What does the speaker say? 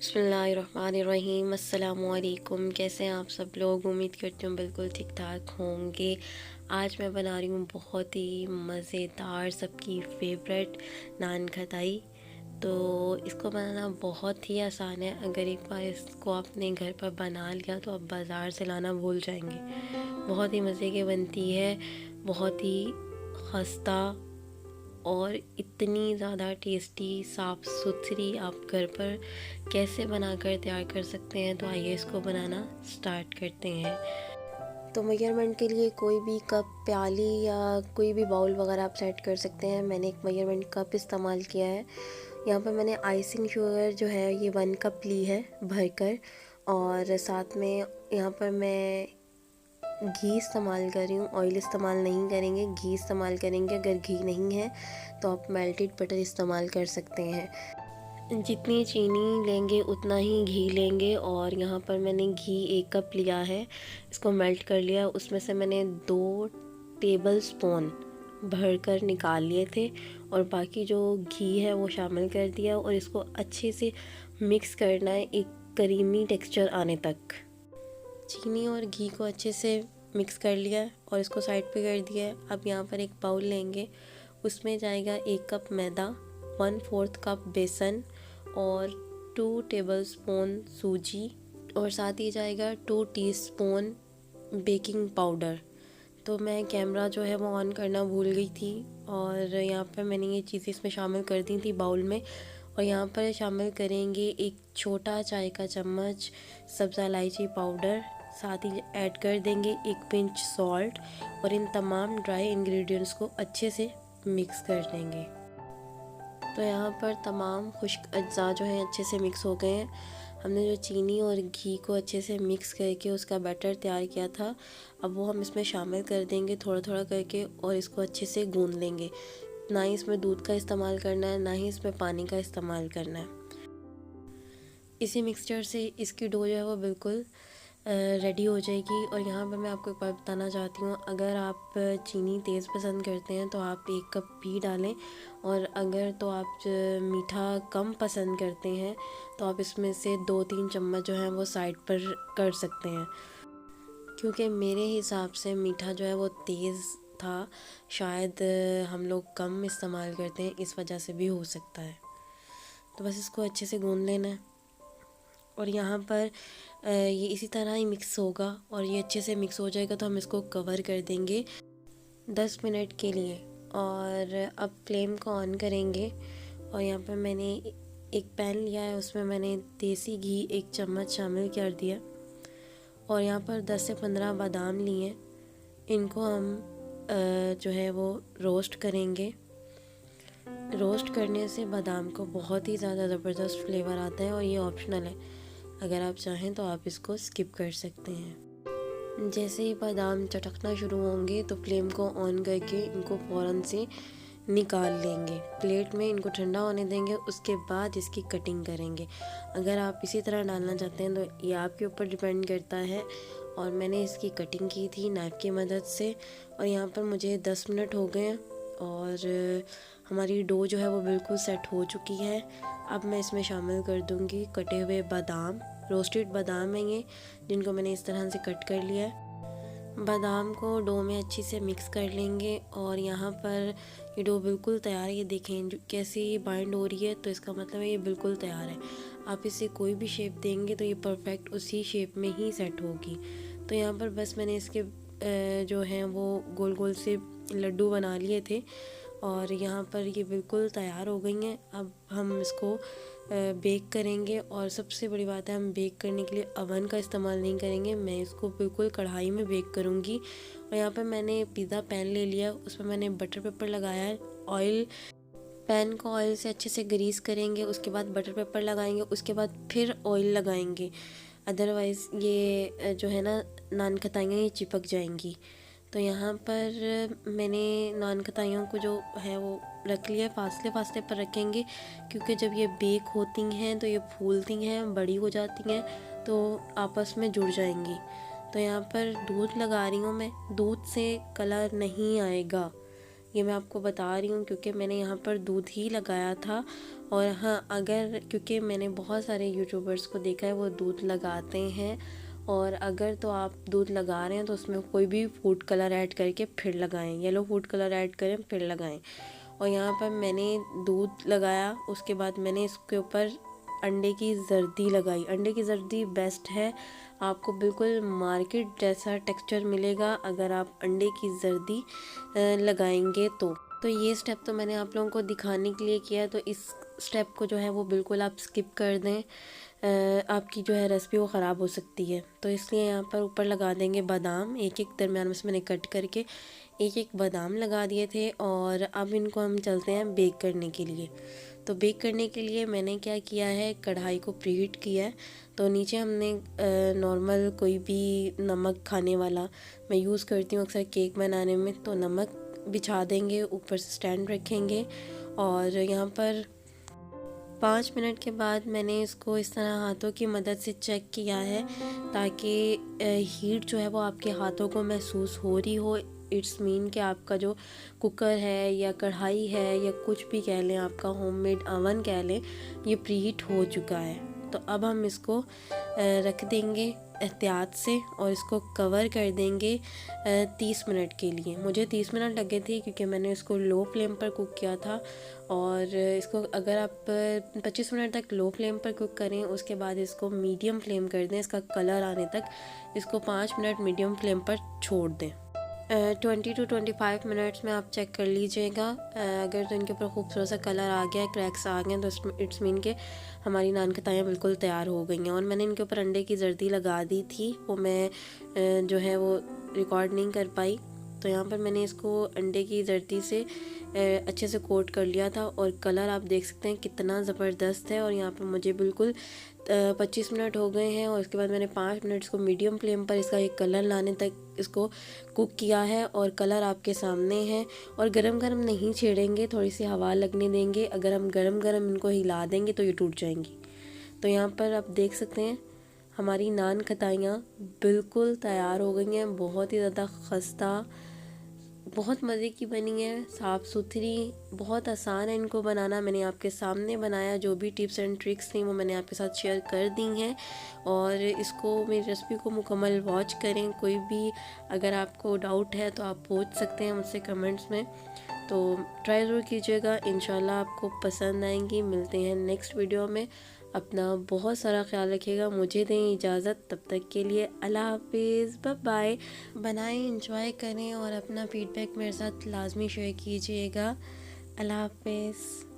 बिस्मिल्लाहिर्रहमानिर्रहीम अस्सलामुअलैकुम। कैसे हैं आप सब लोग? उम्मीद करती हूँ बिल्कुल ठीक ठाक होंगे। आज मैं बना रही हूँ बहुत ही मज़ेदार, सबकी फेवरेट नान खटाई। तो इसको बनाना बहुत ही आसान है। अगर एक बार इसको आपने घर पर बना लिया तो आप बाज़ार से लाना भूल जाएंगे। बहुत ही मज़े की बनती है, बहुत ही खस्ता और इतनी ज़्यादा टेस्टी, साफ़ सुथरी। आप घर पर कैसे बनाकर तैयार कर सकते हैं, तो आइए इसको बनाना स्टार्ट करते हैं। तो मेजरमेंट के लिए कोई भी कप, प्याली या कोई भी बाउल वगैरह आप सेट कर सकते हैं। मैंने एक मेजरमेंट कप इस्तेमाल किया है। यहाँ पर मैंने आइसिंग शुगर जो है ये 1 कप ली है भरकर, और साथ में यहाँ पर मैं घी इस्तेमाल कर रही हूँ। ऑयल इस्तेमाल नहीं करेंगे, घी इस्तेमाल करेंगे। अगर घी नहीं है तो आप मेल्टेड बटर इस्तेमाल कर सकते हैं। जितनी चीनी लेंगे उतना ही घी लेंगे। और यहाँ पर मैंने घी 1 कप लिया है, इसको मेल्ट कर लिया। उसमें से मैंने 2 टेबल स्पून भर कर निकाल लिए थे और बाकी जो घी है वो शामिल कर दिया और इसको अच्छे से मिक्स करना है एक क्रीमी टेक्सचर आने तक। चीनी और घी को अच्छे से मिक्स कर लिया और इसको साइड पे कर दिया है। अब यहाँ पर एक बाउल लेंगे, उसमें जाएगा 1 कप मैदा, 1/4 कप बेसन और 2 टेबलस्पून सूजी, और साथ ही जाएगा 2 टीस्पून बेकिंग पाउडर। तो मैं कैमरा जो है वो ऑन करना भूल गई थी और यहाँ पर मैंने ये चीज़ें इसमें शामिल कर दी थी बाउल में। और यहाँ पर शामिल करेंगे 1 छोटा चाय का चम्मच सब्ज़ा इलायची पाउडर, साथ ही ऐड कर देंगे 1 पिंच सॉल्ट और इन तमाम ड्राई इंग्रेडिएंट्स को अच्छे से मिक्स कर देंगे। तो यहाँ पर तमाम खुश्क अज्जा जो हैं अच्छे से मिक्स हो गए हैं। हमने जो चीनी और घी को अच्छे से मिक्स करके उसका बैटर तैयार किया था, अब वो हम इसमें शामिल कर देंगे थोड़ा थोड़ा करके और इसको अच्छे से गूंद लेंगे। ना ही इसमें दूध का इस्तेमाल करना है, ना ही इसमें पानी का इस्तेमाल करना है। इसी मिक्सचर से इसकी डो जो है वो बिल्कुल रेडी हो जाएगी। और यहाँ पर मैं आपको एक बात बताना चाहती हूँ, अगर आप चीनी तेज़ पसंद करते हैं तो आप 1 कप भी डालें, और अगर तो आप मीठा कम पसंद करते हैं तो आप इसमें से 2-3 चम्मच जो है वो साइड पर कर सकते हैं। क्योंकि मेरे हिसाब से मीठा जो है वो तेज़ था, शायद हम लोग कम इस्तेमाल करते हैं, इस वजह से भी हो सकता है। तो बस इसको अच्छे से गूंद लेना है और यहाँ पर ये इसी तरह ही मिक्स होगा और ये अच्छे से मिक्स हो जाएगा तो हम इसको कवर कर देंगे 10 मिनट के लिए। और अब फ्लेम को ऑन करेंगे और यहाँ पर मैंने एक पैन लिया है, उसमें मैंने देसी घी 1 चम्मच शामिल कर दिया और यहाँ पर 10 से 15 बादाम लिए हैं। इनको हम जो है वो रोस्ट करेंगे। रोस्ट करने से बादाम को बहुत ही ज़्यादा ज़बरदस्त फ्लेवर आता है और ये ऑप्शनल है, अगर आप चाहें तो आप इसको स्किप कर सकते हैं। जैसे ही बादाम चटकना शुरू होंगे तो फ्लेम को ऑन करके इनको फ़ौरन से निकाल लेंगे। प्लेट में इनको ठंडा होने देंगे, उसके बाद इसकी कटिंग करेंगे। अगर आप इसी तरह डालना चाहते हैं तो ये आपके ऊपर डिपेंड करता है। और मैंने इसकी कटिंग की थी नाइफ़ की मदद से और यहाँ पर मुझे 10 मिनट हो गए हैं और हमारी डो जो है वो बिल्कुल सेट हो चुकी है। अब मैं इसमें शामिल कर दूँगी कटे हुए बादाम। रोस्टेड बादाम हैं ये, जिनको मैंने इस तरह से कट कर लिया है। बादाम को डो में अच्छी से मिक्स कर लेंगे और यहाँ पर ये डो बिल्कुल तैयार है। ये देखें कैसे ये बाइंड हो रही है, तो इसका मतलब है ये बिल्कुल तैयार है। आप इसे कोई भी शेप देंगे तो ये परफेक्ट उसी शेप में ही सेट होगी। तो यहाँ पर बस मैंने इसके जो हैं वो गोल गोल से लड्डू बना लिए थे और यहाँ पर ये बिल्कुल तैयार हो गई हैं। अब हम इसको बेक करेंगे और सबसे बड़ी बात है, हम बेक करने के लिए अवन का इस्तेमाल नहीं करेंगे। मैं इसको बिल्कुल कढ़ाई में बेक करूँगी। और यहाँ पर मैंने पिज़्ज़ा पैन ले लिया, उसमें मैंने बटर पेपर लगाया है। ऑयल, पैन को ऑयल से अच्छे से ग्रीस करेंगे, उसके बाद बटर पेपर लगाएंगे, उसके बाद फिर ऑयल लगाएंगे। अदरवाइज़ ये जो है ना नान खताइयाँ ये चिपक जाएंगी। तो यहाँ पर मैंने नान खताइयों को जो है वो रख लिया, फासले फासले पर रखेंगे क्योंकि जब ये बेक होती हैं तो ये फूलती हैं, बड़ी हो जाती हैं तो आपस में जुड़ जाएंगी। तो यहाँ पर दूध लगा रही हूँ मैं, दूध से कलर नहीं आएगा, ये मैं आपको बता रही हूँ क्योंकि मैंने यहाँ पर दूध ही लगाया था। और हाँ, अगर क्योंकि मैंने बहुत सारे यूट्यूबर्स को देखा है वो दूध लगाते हैं, और अगर तो आप दूध लगा रहे हैं तो उसमें कोई भी फूड कलर ऐड करके फिर लगाएं, येलो फूड कलर ऐड करें फिर लगाएं। और यहाँ पर मैंने दूध लगाया, उसके बाद मैंने इसके ऊपर अंडे की जर्दी लगाई। अंडे की जर्दी बेस्ट है, आपको बिल्कुल मार्केट जैसा टेक्सचर मिलेगा अगर आप अंडे की जर्दी लगाएंगे तो ये स्टेप तो मैंने आप लोगों को दिखाने के लिए किया, तो इस स्टेप को जो है वो बिल्कुल आप स्किप कर दें, आपकी जो है रेसिपी वो ख़राब हो सकती है। तो इसलिए यहाँ पर ऊपर लगा देंगे बादाम, एक एक दरमियान में से मैंने कट करके एक एक बादाम लगा दिए थे। और अब इनको हम चलते हैं बेक करने के लिए। तो बेक करने के लिए मैंने क्या किया है, कढ़ाई को प्रीहीट किया है। तो नीचे हमने नॉर्मल कोई भी नमक खाने वाला मैं यूज़ करती हूँ अक्सर केक बनाने में, तो नमक बिछा देंगे, ऊपर से स्टैंड रखेंगे। और यहाँ पर 5 मिनट के बाद मैंने इसको इस तरह हाथों की मदद से चेक किया है ताकि हीट जो है वो आपके हाथों को महसूस हो रही हो। इट्स मीन कि आपका जो कुकर है या कढ़ाई है या कुछ भी कह लें, आपका होममेड अवन कह लें, ये प्रीहीट हो चुका है। तो अब हम इसको रख देंगे एहतियात से और इसको कवर कर देंगे 30 मिनट के लिए। मुझे 30 मिनट लगे थे क्योंकि मैंने इसको लो फ्लेम पर कुक किया था। और इसको अगर आप 25 मिनट तक लो फ्लेम पर कुक करें, उसके बाद इसको मीडियम फ्लेम कर दें, इसका कलर आने तक इसको 5 मिनट मीडियम फ्लेम पर छोड़ दें। 20 to 25 मिनट्स में आप चेक कर लीजिएगा, अगर तो इनके ऊपर खूबसूरत सा कलर आ गया है, क्रैक्स आ गए हैं, तो इट्स मीन के हमारी नान खताइयाँ बिल्कुल तैयार हो गई हैं। और मैंने इनके ऊपर अंडे की जर्दी लगा दी थी, वो मैं जो है वो रिकॉर्ड नहीं कर पाई। तो यहाँ पर मैंने इसको अंडे की जर्दी से अच्छे से कोट कर लिया था और कलर आप देख सकते हैं कितना ज़बरदस्त है। और यहाँ पर मुझे बिल्कुल 25 मिनट हो गए हैं और उसके बाद मैंने 5 मिनट इसको मीडियम फ्लेम पर इसका एक कलर लाने तक इसको कुक किया है। और कलर आपके सामने है। और गरम गरम नहीं छेड़ेंगे, थोड़ी सी हवा लगने देंगे। अगर हम गरम गरम इनको हिला देंगे तो ये टूट जाएंगी। तो यहाँ पर आप देख सकते हैं हमारी नान खताइयाँ बिल्कुल तैयार हो गई हैं, बहुत ही ज़्यादा खस्ता, बहुत मज़े की बनी है, साफ़ सुथरी, बहुत आसान है इनको बनाना। मैंने आपके सामने बनाया, जो भी टिप्स एंड ट्रिक्स थी वो मैंने आपके साथ शेयर कर दी हैं। और इसको मेरी रेसिपी को मुकम्मल वॉच करें। कोई भी अगर आपको डाउट है तो आप पूछ सकते हैं मुझसे कमेंट्स में। तो ट्राई ज़रूर कीजिएगा, इंशाल्लाह आपको पसंद आएंगी। मिलते हैं नेक्स्ट वीडियो में, अपना बहुत सारा ख्याल रखिएगा। मुझे दें इजाज़त, तब तक के लिए अल्लाह हाफिज़, बाय बाय। बनाएं, इंजॉय करें और अपना फीडबैक मेरे साथ लाजमी शेयर कीजिएगा। अल्लाह हाफिज़।